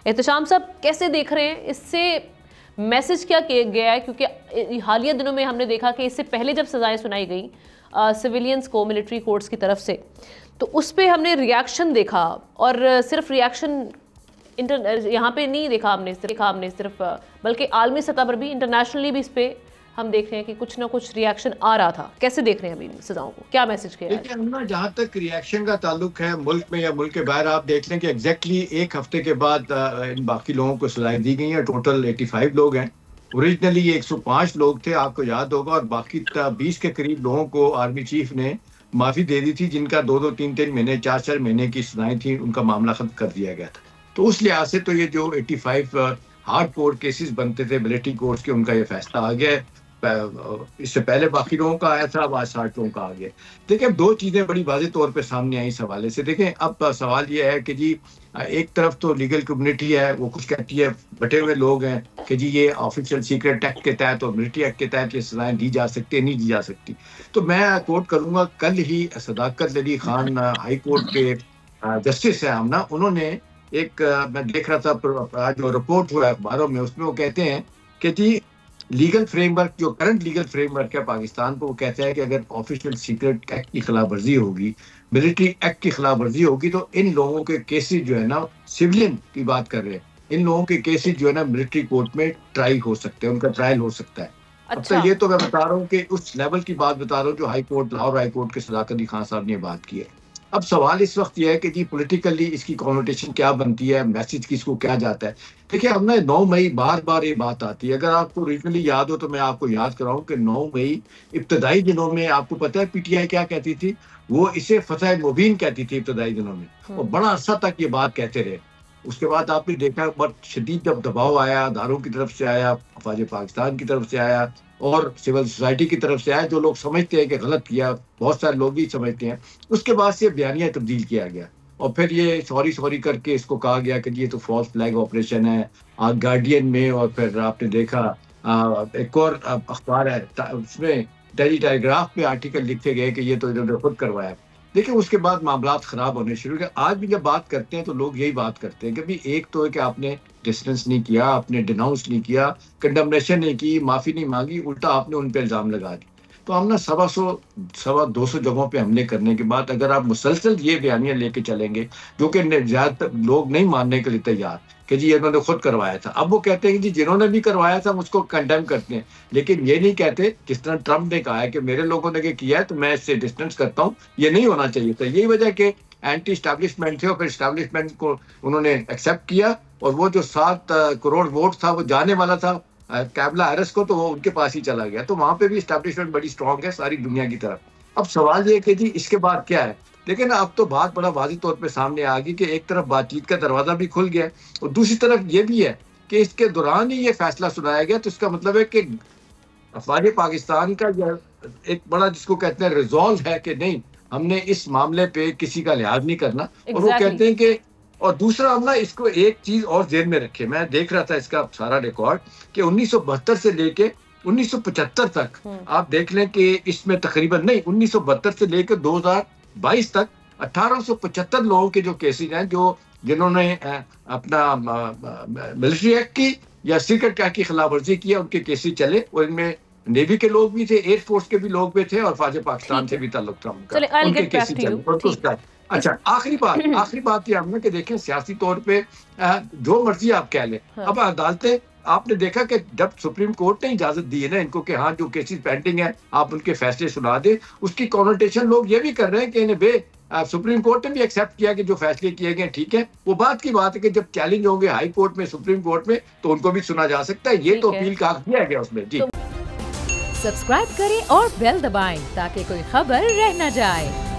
एहतशाम साहब कैसे देख रहे हैं, इससे मैसेज क्या किया गया है? क्योंकि हालिया दिनों में हमने देखा कि इससे पहले जब सजाएं सुनाई गई सिविलियंस को मिलिट्री कोर्ट्स की तरफ से, तो उस पर हमने रिएक्शन देखा, और सिर्फ रिएक्शन यहाँ पे नहीं देखा हमने सिर्फ, बल्कि आलमी सतह पर भी, इंटरनेशनली भी इस पे हम देख रहे हैं कि कुछ ना कुछ रिएक्शन आ रहा था। कैसे देख रहे हैं अभी सजाओं को, क्या मैसेज किया देखिए हम ना, जहाँ तक रिएक्शन का ताल्लुक है मुल्क में या मुल्क के बाहर, आप देख लें कि एग्जैक्टली एक हफ्ते के बाद इन बाकी लोगों को सजाएं दी गई हैं। टोटल 85 लोग हैं। ओरिजिनली 105 लोग थे, आपको याद होगा, और बाकी 20 के करीब लोगों को आर्मी चीफ ने माफी दे दी थी, जिनका 2-2, 3-3 महीने, 4-4 महीने की सजाएं थी, उनका मामला खत्म कर दिया गया था। तो उस लिहाज से तो ये जो 85 हार्ड कोर केसेस बनते थे मिलिट्री कोर्ट्स के, उनका ये फैसला आ गया है। इससे पहले बाकी लोगों का आया था, अब आज 60 लोगों का आ गया। देखिए अब दो चीजें बड़ी वाज़ेह तौर पे सामने आई इस हवाले से। देखें अब सवाल ये है कि जी एक तरफ तो लीगल कम्युनिटी है, वो कुछ कहती है, बटे हुए लोग हैं कि जी ये ऑफिशियल सीक्रेट एक्ट के तहत और मिलिट्री एक्ट के तहत ये सजाएं दी जा सकती है, नहीं दी जा सकती। तो मैं कोट करूंगा, कल ही सदाकत अली खान हाई कोर्ट के जस्टिस है आमना, उन्होंने एक मैं देख रहा था आज जो रिपोर्ट हुआ है अखबारों में, उसमें वो कहते हैं कि जी लीगल फ्रेमवर्क, जो करंट लीगल फ्रेमवर्क है पाकिस्तान को, वो कहता है कि अगर ऑफिशियल सीक्रेट एक्ट की खिलाफ वर्जी होगी, मिलिट्री एक्ट की खिलाफ वर्जी होगी, तो इन लोगों के केसेस जो है ना, सिविलियन की बात कर रहे हैं, इन लोगों के केसेस जो है ना मिलिट्री कोर्ट में ट्राई हो सकते हैं, उनका ट्रायल हो सकता है। अच्छा। अब तो ये तो मैं बता रहा हूँ कि उस लेवल की बात बता रहा हूँ जो high court, Lahore high court के सदाकत अली खान साहब ने बात की है। अब सवाल इस वक्त यह है कि जी पॉलिटिकली इसकी कॉनोटेशन क्या बनती है, मैसेज किसको क्या जाता है। देखिए अब ना 9 मई बार बार ये बात आती है, अगर आपको रीजनली याद हो तो मैं आपको याद कराऊं कि 9 मई इब्तदाई दिनों में, आपको पता है पीटीआई क्या कहती थी, वो इसे फतह मुबीन कहती थी इब्तदाई दिनों में, और बड़ा अरसा तक ये बात कहते रहे। उसके बाद आपने देखा बहुत शदीद जब दबाव आया, अदारों की तरफ से आया, अफवाज पाकिस्तान की तरफ से आया और सिविल सोसाइटी की तरफ से आया, जो लोग समझते हैं कि गलत किया, बहुत सारे लोग ही समझते हैं, उसके बाद से बयानिया तब्दील किया गया और फिर ये सॉरी करके इसको कहा गया कि ये तो फॉल्स फ्लैग ऑपरेशन है गार्डियन में। और फिर आपने देखा एक और अखबार है, उसमें डेली टेलीग्राफ पे आर्टिकल लिखे गए कि ये तो इन्होंने खुद करवाया। देखिए उसके बाद मामला खराब होने शुरू हुए। आज भी जब बात करते हैं तो लोग यही बात करते हैं कि भाई एक तो है कि आपने डिस्टेंस नहीं किया, आपने डिनाउंस नहीं किया, कंडमनेशन नहीं की, माफी नहीं मांगी, उल्टा आपने उन पे इल्जाम लगा दिया। तो हम ना 100-200 जगहों पे हमले करने के बाद अगर आप मुसलसल ये बयानियां लेके चलेंगे, जो कि ज्यादातर लोग नहीं मानने के लिए तैयार कि जी इन्होंने खुद करवाया था, अब वो कहते हैं कि जी जिन्होंने भी करवाया था उसको कंडेम करते हैं, लेकिन ये नहीं कहते जिस तरह ट्रम्प ने कहा है कि मेरे लोगों ने किया है तो मैं इससे डिस्टेंस करता हूँ। ये नहीं होना चाहिए था। यही वजह के एंटी स्टैब्लिशमेंट थे और फिर स्टैब्लिशमेंट को उन्होंने एक्सेप्ट किया, और वो जो 7 करोड़ वोट था वो जाने वाला था कैमला हैरिस को, तो वो उनके पास ही चला गया। तो वहां पे भी स्टैब्लिशमेंट बड़ी स्ट्रांग है सारी दुनिया की तरफ। अब सवाल ये कि जी इसके बाद क्या है। लेकिन अब तो बात बड़ा वाज़ेह तौर पे सामने आ गई कि एक तरफ बातचीत का दरवाजा भी खुल गया और दूसरी तरफ ये भी है कि इसके दौरान ही ये फैसला सुनाया गया। तो इसका मतलब है कि अफवाज पाकिस्तान का एक बड़ा, जिसको कहते हैं, रिजॉल्व है कि नहीं, हमने इस मामले पे किसी का लिहाज नहीं करना। और वो कहते हैं कि, और दूसरा हम ना इसको एक चीज और जेब में रखे, मैं देख रहा था इसका सारा रिकॉर्ड कि 1972 से लेके 1975 तक आप देख लें कि इसमें तकरीबन नहीं 1972 से लेकर 2022 तक 1875 लोगों के जो केसेज हैं, जो जिन्होंने अपना मिलिट्री एक्ट की या सीक्रेट एक्ट की खिलाफ वर्जी की, उनके केसेज चले, और इनमें नेवी के लोग भी थे, एयरफोर्स के भी लोग भी थे, और फौज पाकिस्तान से भी ताल्लुक था उनका, उनके केसेज चले। अच्छा, आखिरी बात ये हमने कि देखें सियासी तौर पे जो मर्जी आप कह लें, अब अदालतें, आपने देखा कि जब सुप्रीम कोर्ट ने इजाजत दी है ना इनको कि हाँ जो केसेस पेंडिंग है आप उनके फैसले सुना दें, उसकी कॉनोटेशन लोग ये भी कर रहे हैं कि इन्हें सुप्रीम कोर्ट ने भी एक्सेप्ट किया कि जो फैसले किए गए ठीक है। वो बात की बात है कि जब चैलेंज होंगे हाई कोर्ट में, सुप्रीम कोर्ट में, तो उनको भी सुना जा सकता है। ये तो अपील का किया गया उसमें। जी सब्सक्राइब करें और बेल दबाएं ताकि कोई खबर रह न जाए।